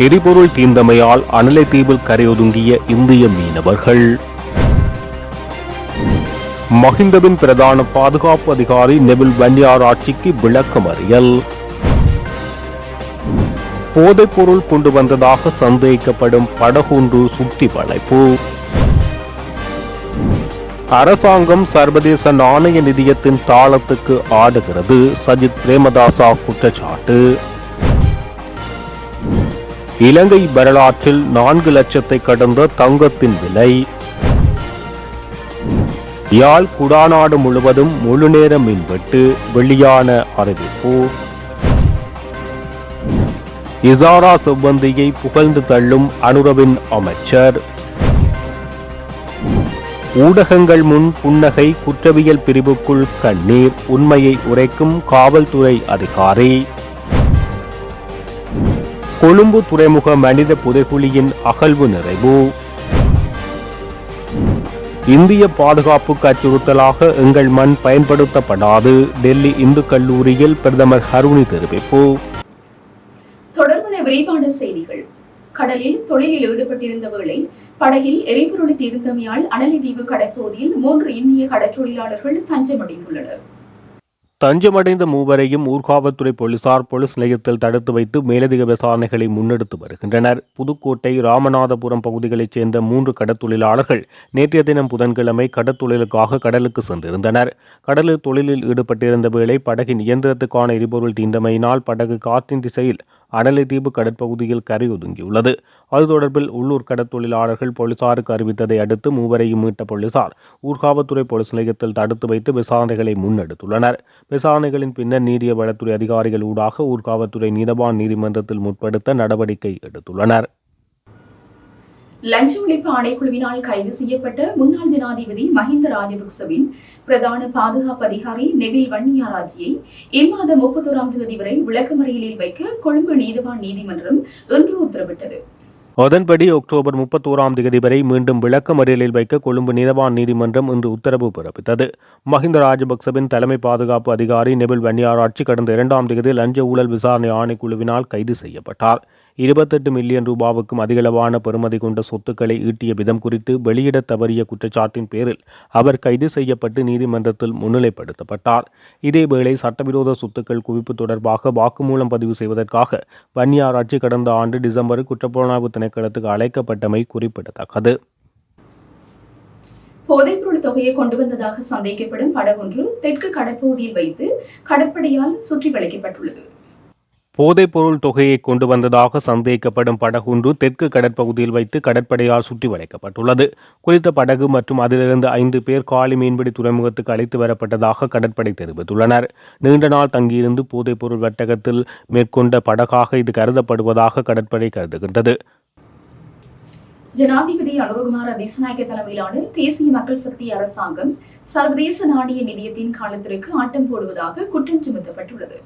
எரிபொருள் தீர்ந்தமையால் அனலை தீவில் கரையொதுங்கிய இந்திய மீனவர்கள். மஹிந்தவின் பிரதான பாதுகாப்பு அதிகாரி நெவில் வன்னியார் ஆட்சிக்கு விளக்கமறியல். போதைப்பொருள் கொண்டு வந்ததாக சந்தேகிக்கப்படும் படகொன்று சுற்றி வளைப்பு. அரசாங்கம் சர்வதேச நாணய நிதியத்தின் தாளத்துக்கு ஆடுகிறது, சஜித் பிரேமதாசா குற்றச்சாட்டு. இலங்கை வரலாற்றில் 4 லட்சத்தை கடந்த தங்கத்தின் விலை. யாழ் குடாநாடு முழுவதும் முழுநேர மின்வெட்டு, வெளியான அறிவிப்பு. இசாரா செவ்வந்தியை புகழ்ந்து தள்ளும் அனுரவின் அமைச்சர். ஊடகங்கள் முன் புன்னகை, குற்றவியல் பிரிவுக்குள் கண்ணீர், உண்மையை உரைக்கும் காவல்துறை அதிகாரி. கொழும்பு துறைமுக மனித புதைகுழியின் அகழ்வு நிறைவு. இந்திய பாதுகாப்புக்கு அச்சுறுத்தலாக எங்கள் மண் பயன்படுத்தப்படாது, டெல்லி இந்து கல்லூரியில் பிரதமர் ஹருணி தெரிவிப்பு. தொடர்பான விரிவான செய்திகள். கடலில் தொழிலில் ஈடுபட்டிருந்த வேளை படகில் எரிபொருள் தீர்ந்தமையால் அனலைதீவு கடற்பகுதியில் 3 இந்திய கடற்றொழிலாளர்கள் தஞ்சமடைந்துள்ளனர். தஞ்சமடைந்த மூவரையும் ஊர்காவல்துறை போலீசார் போலீஸ் நிலையத்தில் தடுத்து வைத்து மேலதிக விசாரணைகளை முன்னெடுத்து வருகின்றனர். புதுக்கோட்டை, ராமநாதபுரம் பகுதிகளைச் சேர்ந்த 3 கடற்தொழிலாளர்கள் நேற்றைய தினம் புதன்கிழமை கடற்தொழிலுக்காக கடலுக்கு சென்றிருந்தனர். கடலில் தொழிலில் ஈடுபட்டிருந்த வேளை படகின் இயந்திரத்துக்கான எரிபொருள் தீர்ந்தமையினால் படகு காற்றின் திசையில் அனலைதீவு கடற்பகுதியில் கரையொதுங்கியுள்ளது. அது தொடர்பில் உள்ளூர் கடற்தொழிலாளர்கள் போலீசாருக்கு அறிவித்ததை அடுத்து மூவரையும் மீட்ட போலீசார் ஊர்காவல்துறை போலீஸ் நிலையத்தில் தடுத்து வைத்து விசாரணைகளை முன்னெடுத்துள்ளனர். விசாரணைகளின் பின்னர் நீதிய வளத்துறை அதிகாரிகள் ஊடாக ஊர்காவல்துறை நீதவான் நீதிமன்றத்தில் முற்படுத்த நடவடிக்கை எடுத்துள்ளனர். லஞ்ச ஒழிப்பு ஆணைக்குழுவினால் கைது செய்யப்பட்ட முன்னாள் ஜனாதிபதி மஹிந்த ராஜபக்சவின் பிரதான பாதுகாப்பு அதிகாரி நெவில் வன்னியாராஜியை இம்மாதம் 31ஆம் தேதி வரை விளக்கமறியலில் வைக்க கொழும்பு நீதவான் நீதிமன்றம் இன்று உத்தரவிட்டது. அதன்படி அக்டோபர் 31ஆம் தேதி வரை மீண்டும் விளக்கமறியலில் வைக்க கொழும்பு நீதவான் நீதிமன்றம் இன்று உத்தரவு பிறப்பித்தது. மஹிந்த ராஜபக்சவின் தலைமை பாதுகாப்பு அதிகாரி நெவில் வன்னியாராட்சி கடந்த 2ஆம் தேதி லஞ்ச ஊழல் விசாரணை ஆணைக்குழுவினால் கைது செய்யப்பட்டார். 28 மில்லியன் ரூபாவுக்கும் அதிகளவான பெறுமதி கொண்ட சொத்துக்களை ஈட்டிய விதம் குறித்து வெளியிட தவறிய குற்றச்சாட்டின் பேரில் அவர் கைது செய்யப்பட்டு நீதிமன்றத்தில் முன்னிலைப்படுத்தப்பட்டார். இதேவேளை சட்டவிரோத சொத்துக்கள் குவிப்பு தொடர்பாக வாக்குமூலம் பதிவு செய்வதற்காக வன்னியாராட்சி கடந்த ஆண்டு டிசம்பர் குற்றப்புலனாய்வு திணைக்களத்துக்கு அழைக்கப்பட்டமை குறிப்பிடத்தக்கது. போதைப்பொருள் தொகையை கொண்டு வந்ததாக சந்தேகிக்கப்படும் படகொன்று தெற்கு கடற்பகுதியில் வைத்து கடற்படையால் சுற்றி வளைக்கப்பட்டுள்ளது. போதைப்பொருள் தொகையை கொண்டு வந்ததாக சந்தேகிக்கப்படும் படகொன்று தெற்கு கடற்பகுதியில் வைத்து கடற்படையால் சுற்றி வளைக்கப்பட்டுள்ளது. குறித்த படகு மற்றும் அதிலிருந்து 5 பேர் காலி மீன்பிடி துறைமுகத்துக்கு அழைத்து வரப்பட்டதாக கடற்படை தெரிவித்துள்ளனர். நீண்ட நாள் தங்கியிருந்து போதைப்பொருள் வர்த்தகத்தில் மேற்கொண்ட படகாக இது கருதப்படுவதாக கடற்படை கருதுகின்றது. ஜனாதிபதி அனுரகுமார திசாநாயக்க தலைமையிலான தேசிய மக்கள் சக்தி அரசாங்கம் சர்வதேச நாணய நிதியத்தின் காலத்திற்கு ஆட்டம் போடுவதாக குற்றம் சுமத்தப்பட்டுள்ளது.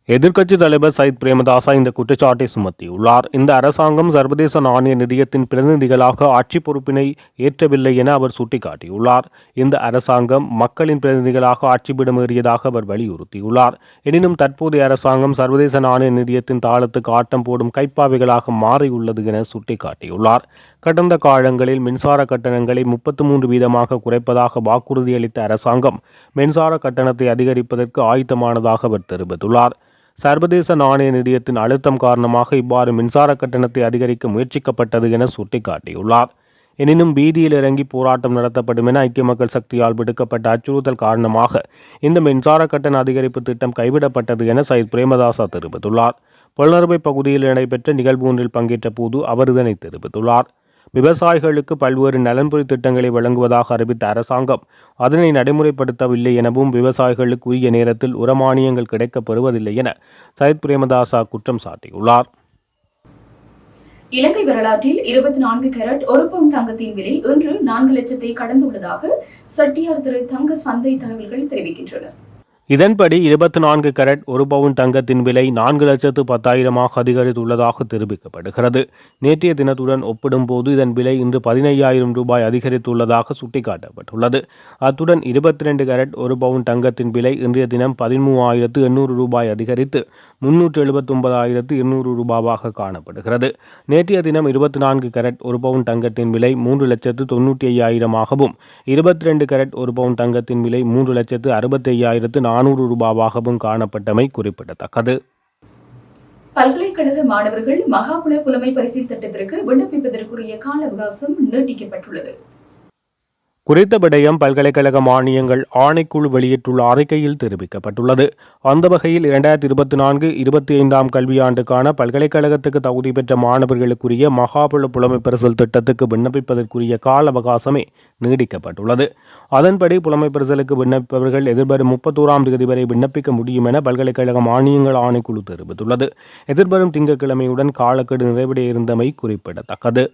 எதிர்க்கட்சித் தலைவர் சஜித் பிரேமதாசா இந்த குற்றச்சாட்டை சுமத்தியுள்ளார். இந்த அரசாங்கம் சர்வதேச நாணய நிதியத்தின் பிரதிநிதிகளாக ஆட்சி பொறுப்பினை ஏற்றவில்லை என அவர் சுட்டிக்காட்டியுள்ளார். இந்த அரசாங்கம் மக்களின் பிரதிநிதிகளாக ஆட்சிபிடமேறியதாக அவர் வலியுறுத்தியுள்ளார். எனினும் தற்போதைய அரசாங்கம் சர்வதேச நாணய நிதியத்தின் தாளத்துக்கு ஆட்டம் போடும் கைப்பாவைகளாக மாறியுள்ளது என சுட்டிக்காட்டியுள்ளார். கடந்த காலங்களில் மின்சார கட்டணங்களை 33% குறைப்பதாக வாக்குறுதியளித்த அரசாங்கம் மின்சார கட்டணத்தை அதிகரிப்பதற்கு ஆயத்தமானதாக அவர் தெரிவித்துள்ளார். சர்வதேச நாணய நிதியத்தின் அழுத்தம் காரணமாக இவ்வாறு மின்சார கட்டணத்தை அதிகரிக்க முயற்சிக்கப்பட்டது என சுட்டிக்காட்டியுள்ளார். எனினும் வீதியில் இறங்கி போராட்டம் நடத்தப்படும் என ஐக்கிய மக்கள் சக்தியால் விடுக்கப்பட்ட அச்சுறுத்தல் காரணமாக இந்த மின்சார கட்டண அதிகரிப்பு திட்டம் கைவிடப்பட்டது என சஜித் பிரேமதாசா தெரிவித்துள்ளார். புலனறுவை பகுதியில் நடைபெற்ற நிகழ்வு ஒன்றில் பங்கேற்ற போது அவர் இதனை தெரிவித்துள்ளார். விவசாயிகளுக்கு பல்வேறு நலன்புரி திட்டங்களை வழங்குவதாக அறிவித்த அரசாங்கம் அதனை நடைமுறைப்படுத்தவில்லை எனவும் விவசாயிகளுக்கு உரிய நேரத்தில் உரமானியங்கள் கிடைக்கப் பெறுவதில்லை என சஜித் பிரேமதாசா குற்றம் சாட்டியுள்ளார். இலங்கை வரலாற்றில் 24 கேரட் 1 பவுன் தங்கத்தின் விலை இன்று 4 லட்சத்தை கடந்துள்ளதாக செட்டியார் திரு தங்க சந்தை தகவல்கள் தெரிவிக்கின்றன. இதன்படி 24 கேரட் 1 பவுன் தங்கத்தின் விலை 4,10,000 அதிகரித்துள்ளதாக தெரிவிக்கப்படுகிறது. நேற்றைய தினத்துடன் ஒப்பிடும்போது இதன் விலை இன்று 15,000 ரூபாய் அதிகரித்துள்ளதாக சுட்டிக்காட்டப்பட்டுள்ளது. அத்துடன் 22 கேரட் 1 பவுன் தங்கத்தின் விலை இன்றைய தினம் 13,800 ரூபாய் அதிகரித்து 379,200 ரூபாவாக காணப்படுகிறது. நேற்றைய தினம் 24 கேரட் 1 பவுன் தங்கத்தின் விலை 3,95,000ஆகவும் 22 கேரட் 1 பவுன் தங்கத்தின் விலை 3,65,400 ரூபாவாகவும் காணப்பட்டமை குறிப்பிடத்தக்கது. பல்கலைக்கழக மாணவர்கள் மகாபுல புலமை பரிசில் திட்டத்திற்கு விண்ணப்பிப்பதற்குரிய கால அவகாசம் நீட்டிக்கப்பட்டுள்ளது. குறித்த விடயம் பல்கலைக்கழக மானியங்கள் ஆணைக்குழு வெளியிட்டுள்ள அறிக்கையில் தெரிவிக்கப்பட்டுள்ளது. அந்த வகையில் 2024-25 கல்வியாண்டுக்கான பல்கலைக்கழகத்துக்கு தகுதி பெற்ற மாணவர்களுக்குரிய மகாபுல புலமை பரிசில் திட்டத்துக்கு விண்ணப்பிப்பதற்குரிய கால அவகாசமே நீடிக்கப்பட்டுள்ளது. அதன்படி புலமை பரிசலுக்கு விண்ணப்பிப்பவர்கள் எதிர்வரும் 31ஆம் தேதி வரை விண்ணப்பிக்க முடியும் என பல்கலைக்கழக மானியங்கள் ஆணைக்குழு தெரிவித்துள்ளது. எதிர்வரும் திங்கட்கிழமையுடன் காலக்கெடு நிறைவடைய இருந்தமை குறிப்பிடத்தக்கது.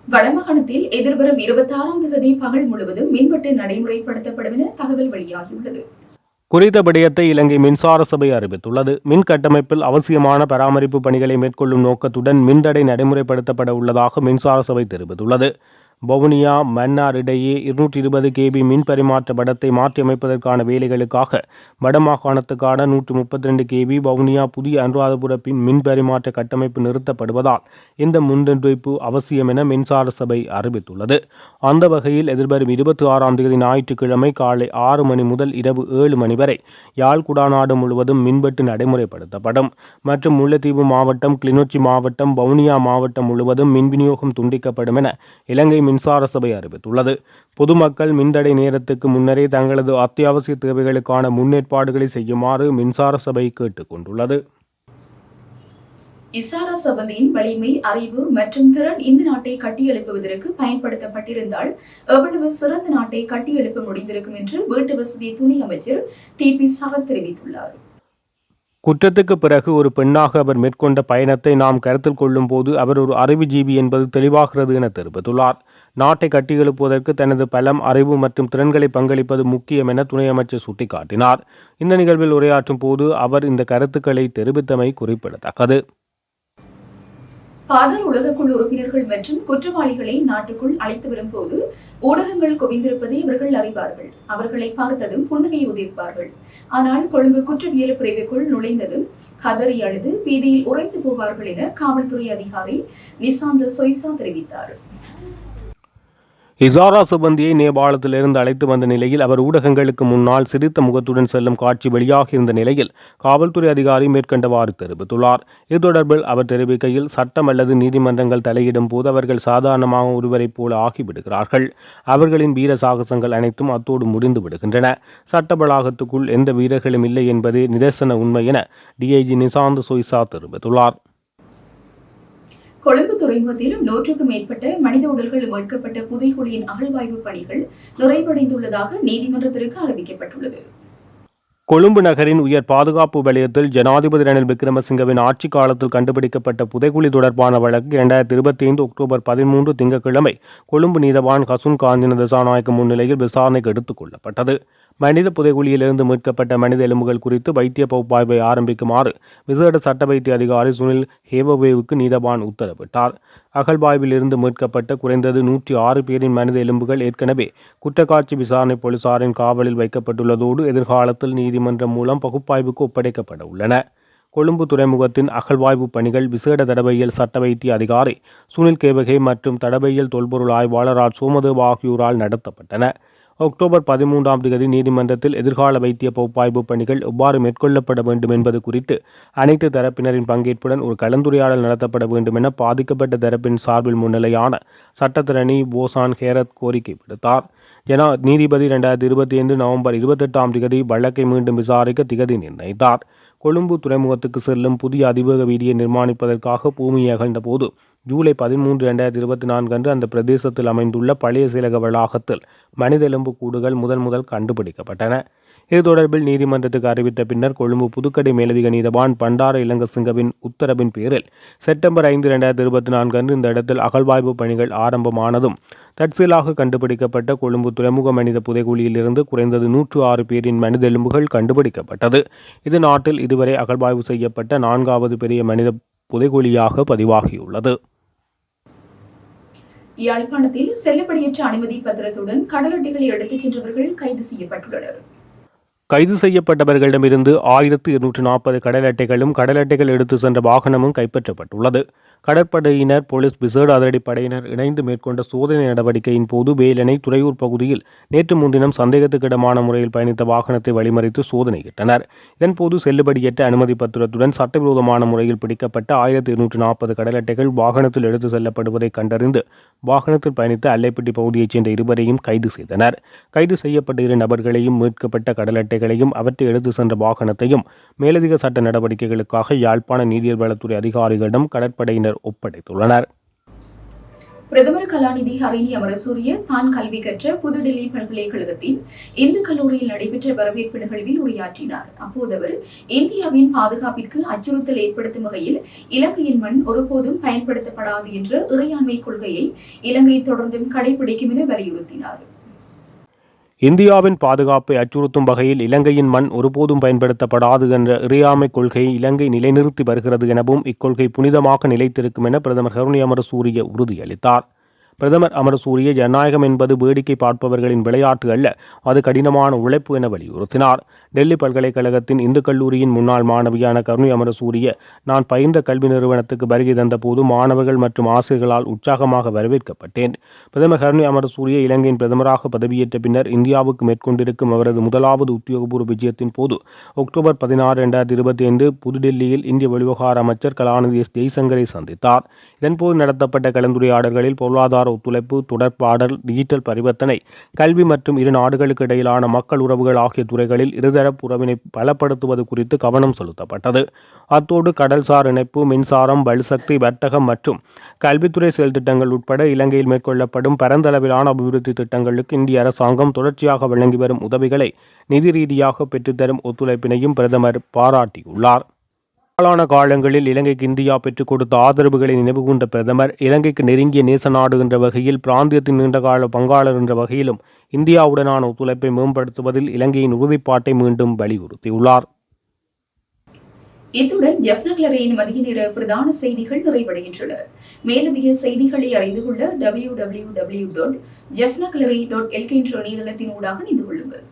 வடமாகாணத்தில் எதிர்வரும் 26ஆம் தேதி பகல் முழுவதும் மின்வெட்டு நடைமுறைப்படுத்தப்படும் என தகவல் வெளியாகியுள்ளது. குறித்த விடயத்தை இலங்கை மின்சார சபை அறிவித்துள்ளது. மின் கட்டமைப்பில் அவசியமான பராமரிப்பு பணிகளை மேற்கொள்ளும் நோக்கத்துடன் மின்தடை நடைமுறைப்படுத்தப்பட உள்ளதாக மின்சார சபை தெரிவித்துள்ளது. வவுனியா மன்னார் இடையே 220 kV மின் பரிமாற்ற படத்தை மாற்றியமைப்பதற்கான வேலைகளுக்காக வடமாகாணத்துக்கான 132 kV வவுனியா புதிய அனுராதபுர மின் பரிமாற்ற கட்டமைப்பு நிறுத்தப்படுவதால் இந்த முன்னெடுப்பு அவசியம் என மின்சார சபை அறிவித்துள்ளது. அந்த வகையில் எதிர்வரும் 26ஆம் தேதி ஞாயிற்றுக்கிழமை காலை 6 மணி முதல் இரவு 7 மணி வரை யாழ் குடாநாடு முழுவதும் மின்வெட்டு நடைமுறைப்படுத்தப்படும். மற்றும் முல்லைத்தீவு மாவட்டம், கிளிநொச்சி மாவட்டம், வவுனியா மாவட்டம் முழுவதும் மின் விநியோகம் துண்டிக்கப்படும் என இலங்கை மின்சார சபை அறிவித்துள்ளது. பொதுமக்கள் மின்தடை நேரத்துக்கு முன்னரே தங்களது அத்தியாவசிய தேவைகளுக்கான முன்னேற்பாடுகளை செய்யுமாறு மின்சார சபை கேட்டுக் கொண்டுள்ளது. இசாரா சபந்தியின் வலிமை, அறிவு மற்றும் திறன் இந்த நாட்டை கட்டியெழுப்புவதற்கு பயன்படுத்தப்பட்டிருந்தால் எவ்வளவு சிறந்த நாட்டை கட்டியெழுப்ப முடிந்திருக்கும் என்று வீட்டு வசதி துணை அமைச்சர் TP சரத் தெரிவித்துள்ளார். குற்றத்துக்கு பிறகு ஒரு பெண்ணாக அவர் மேற்கொண்ட பயணத்தை நாம் கருத்தில் கொள்ளும் போது அவர் ஒரு அறிவுஜீவி என்பது தெளிவாகிறது என தெரிவித்துள்ளார். நாட்டை கட்டியெழுப்புவதற்கு தனது பலம், அறிவு மற்றும் திறன்களை பங்களிப்பது முக்கியம் என துணை அமைச்சர் சுட்டிக்காட்டினார். இந்த நிகழ்வில் உரையாற்றும் போது அவர் இந்த கருத்துக்களை தெரிவித்தமை குறிப்பிடத்தக்கது. பாதாள உலகக்குழு உறுப்பினர்கள் மற்றும் குற்றவாளிகளை நாட்டுக்குள் அழைத்து வரும்போது ஊடகங்கள் குவிந்திருப்பதை அவர்கள் அறிவார்கள். அவர்களை பார்த்ததும் புன்னகை உதிர்ப்பார்கள். ஆனால் கொழும்பு குற்றவியல் பிரிவுக்குள் நுழைந்ததும் கதறி அழுது வீதியில் உறைந்து போவார்கள் என காவல்துறை அதிகாரி நிசாந்த சொய்சா தெரிவித்தார். இசாரா சிபந்தியை நேபாளத்திலிருந்து அழைத்து வந்த நிலையில் அவர் ஊடகங்களுக்கு முன்னால் சிரித்த முகத்துடன் செல்லும் காட்சி வெளியாகியிருந்த நிலையில் காவல்துறை அதிகாரி மேற்கண்டவாறு தெரிவித்துள்ளார். இது தொடர்பில் அவர் தெரிவிக்கையில், சட்டம் அல்லது நீதிமன்றங்கள் தலையிடும் போது அவர்கள் சாதாரணமாக ஒருவரைப் போல ஆகிவிடுகிறார்கள். அவர்களின் வீர சாகசங்கள் அனைத்தும் அத்தோடு முடிந்து விடுகின்றன. சட்ட வளாகத்துக்குள் எந்த வீரர்களும் இல்லை என்பதே நிதர்சன உண்மை என DIG நிசாந்த சொய்சா தெரிவித்துள்ளார். கொழும்பு துறைமுகத்தில் 100க்கும் மேற்பட்ட மனித உடல்கள் மீட்கப்பட்ட புதைகுழியின் அகழ்வாய்வு பணிகள் நிறைவடைந்துள்ளதாக நீதிமன்றத்திற்கு அறிவிக்கப்பட்டுள்ளது. கொழும்பு நகரின் உயர் பாதுகாப்பு வலயத்தில் ஜனாதிபதி ரணில் விக்ரமசிங்கவின் ஆட்சி காலத்தில் கண்டுபிடிக்கப்பட்ட புதைகுழி தொடர்பான வழக்கு 2025 அக்டோபர் 13 திங்கட்கிழமை கொழும்பு நீதவான் ஹசுன் காந்தின திசாநாயக்க முன்னிலையில் விசாரணைக்கு எடுத்துக் கொள்ளப்பட்டது. மனித புதைகுழியிலிருந்து மீட்கப்பட்ட மனித எலும்புகள் குறித்து வைத்திய பகுப்பாய்வை ஆரம்பிக்குமாறு விசேட சட்ட வைத்திய அதிகாரி சுனில் ஹேவவேவுக்கு நீதவான் உத்தரவிட்டார். அகழ்வாய்வில் இருந்து மீட்கப்பட்ட குறைந்தது 106 பேரின் மனித எலும்புகள் ஏற்கனவே குற்றக்காட்சி விசாரணை போலீசாரின் காவலில் வைக்கப்பட்டுள்ளதோடு எதிர்காலத்தில் நீதிமன்றம் மூலம் பகுப்பாய்வுக்கு ஒப்படைக்கப்பட உள்ளன. கொழும்பு துறைமுகத்தின் அகழ்வாய்வு பணிகள் விசேட தடவையியல் சட்ட வைத்திய அதிகாரி சுனில் கேவகே மற்றும் தடவையியல் தொல்பொருள் ஆய்வாளர் சோமதேவ் ஆகியோரால் நடத்தப்பட்டன. அக்டோபர் 13ஆம் தேதி நீதிமன்றத்தில் எதிர்கால வைத்திய பகுப்பாய்வு பணிகள் எவ்வாறு மேற்கொள்ளப்பட வேண்டும் என்பது குறித்து அனைத்து தரப்பினரின் பங்கேற்புடன் ஒரு கலந்துரையாடல் நடத்தப்பட வேண்டும் என பாதிக்கப்பட்ட தரப்பின் சார்பில் முன்னிலையான சட்டத்திரணி போசான் ஹேரத் கோரிக்கை விடுத்தார். நீதிபதி 2025 நவம்பர் 28ஆம் தேதி வழக்கை மீண்டும் விசாரிக்க திகதி நிர்ணயித்தார். கொழும்பு துறைமுகத்துக்கு செல்லும் புதிய அதிவேக வீதியை நிர்மாணிப்பதற்காக பூமியை அகழ்ந்த போது ஜூலை 13, 2024 அன்று அந்த பிரதேசத்தில் அமைந்துள்ள பழைய செயலக வளாகத்தில் மனித எலும்பு கூடுகள் முதல் கண்டுபிடிக்கப்பட்டன. இது தொடர்பில் நீதிமன்றத்துக்கு அறிவித்த பின்னர் கொழும்பு புதுக்கடை மேலதிக நீதவான் பண்டார இலங்கசிங்கவின் உத்தரவின் பேரில் செப்டம்பர் 5, 2024 அன்று இந்த இடத்தில் அகழ்வாய்வு பணிகள் ஆரம்பமானதும் தற்செயலாக கண்டுபிடிக்கப்பட்ட கொழும்பு துறைமுக மனித புதைகுழியிலிருந்து குறைந்தது 106 பேரின் மனித எலும்புகள் கண்டுபிடிக்கப்பட்டது. இது நாட்டில் இதுவரை அகழ்வாய்வு செய்யப்பட்ட 4வது பெரிய மனித புதைகுழியாக பதிவாகியுள்ளது. யாழ்ப்பாணத்தில் செல்லுபடியற்ற அனுமதி பத்திரத்துடன் கடல் அட்டைகளை எடுத்துச் சென்றவர்கள் கைது செய்யப்பட்டுள்ளனர். கைது செய்யப்பட்டவர்களிடமிருந்து 1240 கடல் அட்டைகளும் கடல் அட்டைகள் எடுத்து சென்ற வாகனமும் கைப்பற்றப்பட்டுள்ளது. கடற்படையினர், போலீஸ் விசேட அதிரடிப்படையினர் இணைந்து மேற்கொண்ட சோதனை நடவடிக்கையின் போது வேலணை துறையூர் பகுதியில் நேற்று முன்தினம் சந்தேகத்துக்கிடமான முறையில் பயணித்த வாகனத்தை வழிமறித்து சோதனையிட்டனர். இதன்போது செல்லுபடியற்ற அனுமதி பத்திரத்துடன் சட்டவிரோதமான முறையில் பிடிக்கப்பட்ட 1240 கடல் அட்டைகள் வாகனத்தில் எடுத்து செல்லப்படுவதை கண்டறிந்து வாகனத்தில் பயணித்த அல்லைப்பட்டி பகுதியைச் சேர்ந்த இருவரையும் கைது செய்தனர். கைது செய்யப்பட்ட 2 நபர்களையும் மீட்கப்பட்ட கடல் அட்டைகளையும் அவற்றை எடுத்து சென்ற வாகனத்தையும் மேலதிக சட்ட நடவடிக்கைகளுக்காக யாழ்ப்பாண நீதியல் வளத்துறை அதிகாரிகளிடம் கடற்படையினர் ஒப்படைத்துள்ளனர். பிரதமர் கலாநிதி ஹரிணி அமரசூரிய தான் கல்வி கற்ற புதுடில்லி பல்கலைக்கழகத்தின் இந்து கல்லூரியில் நடைபெற்ற வரவேற்பு நிகழ்வில் உரையாற்றினார். அப்போது அவர் இந்தியாவின் பாதுகாப்பிற்கு அச்சுறுத்தல் ஏற்படுத்தும் வகையில் இலங்கையின் மண் ஒருபோதும் பயன்படுத்தப்படாது என்ற இறையாண்மை கொள்கையை இலங்கை தொடர்ந்தும் கடைபிடிக்கும் என வலியுறுத்தினார். இந்தியாவின் பாதுகாப்பை அச்சுறுத்தும் வகையில் இலங்கையின் மண் ஒருபோதும் பயன்படுத்தப்படாது என்ற இறையாண்மை கொள்கையை இலங்கை நிலைநிறுத்தி வருகிறது எனவும் இக்கொள்கை புனிதமாக நிலைத்திருக்கும் என பிரதமர் ஹரிணி அமரசூரிய உறுதியளித்தார். பிரதமர் அமரசூரிய ஜனநாயகம் என்பது வேடிக்கை பார்ப்பவர்களின் விளையாட்டு அல்ல, அது கடினமான உழைப்பு என வலியுறுத்தினார். டெல்லி பல்கலைக்கழகத்தின் இந்து கல்லூரியின் முன்னாள் மாணவியான ஹரிணி அமரசூரிய, நான் பயின்ற கல்வி நிறுவனத்துக்கு வருகை தந்தபோது மாணவர்கள் மற்றும் ஆசிரியர்களால் உற்சாகமாக வரவேற்கப்பட்டேன். பிரதமர் ஹரிணி அமரசூரிய இலங்கையின் பிரதமராக பதவியேற்ற பின்னர் இந்தியாவுக்கு மேற்கொண்டிருக்கும் அவரது முதலாவது உத்தியோகபூர்வ விஜயத்தின் போது அக்டோபர் 16, 2025 புதுடெல்லியில் இந்திய வெளிவிவகார அமைச்சர் கலாநிதி எஸ். ஜெய்சங்கரை சந்தித்தார். இதன்போது நடத்தப்பட்ட கலந்துரையாடல்களில் பொருளாதார ஒத்துழைப்பு, தொடர்பாடல், டிஜிட்டல் பரிவர்த்தனை, கல்வி மற்றும் இரு நாடுகளுக்கு இடையிலான மக்கள் உறவுகள் ஆகிய துறைகளில் இருதரப்பு உறவினை பலப்படுத்துவது குறித்து கவனம் செலுத்தப்பட்டது. அத்தோடு கடல்சார் இணைப்பு, மின்சாரம், பல்சக்தி, வர்த்தகம் மற்றும் கல்வித்துறை செயல்திட்டங்கள் உட்பட இலங்கையில் மேற்கொள்ளப்படும் பரந்தளவிலான அபிவிருத்தி திட்டங்களுக்கு இந்திய அரசாங்கம் தொடர்ச்சியாக வழங்கி வரும் உதவிகளை நிதி ரீதியாக பெற்றுத்தரும் ஒத்துழைப்பினையும் பிரதமர் பாராட்டியுள்ளார். காலங்களில் இலங்கைக்கு இந்தியா பெற்றுக் கொடுத்த ஆதரவுகளை நினைவுகூர்ந்த பிரதமர், இலங்கைக்கு நெருங்கிய நேச நாடு என்ற வகையில், பிராந்தியத்தின் நீண்டகால பங்காளர் என்ற வகையிலும் இந்தியாவுடனான ஒத்துழைப்பை மேம்படுத்துவதில் இலங்கையின் உறுதிப்பாட்டை மீண்டும் வலியுறுத்தியுள்ளார். இத்துடன் ஜெஃப்னக்லரியின் மதிய நேர பிரதான செய்திகள் நிறைவடைகின்றன. மேலதிக செய்திகளை அறிந்து கொள்ள www.jeffnaglary.lk என்ற இணையதளத்தின் ஊடாக இணைந்து கொள்ளுங்கள்.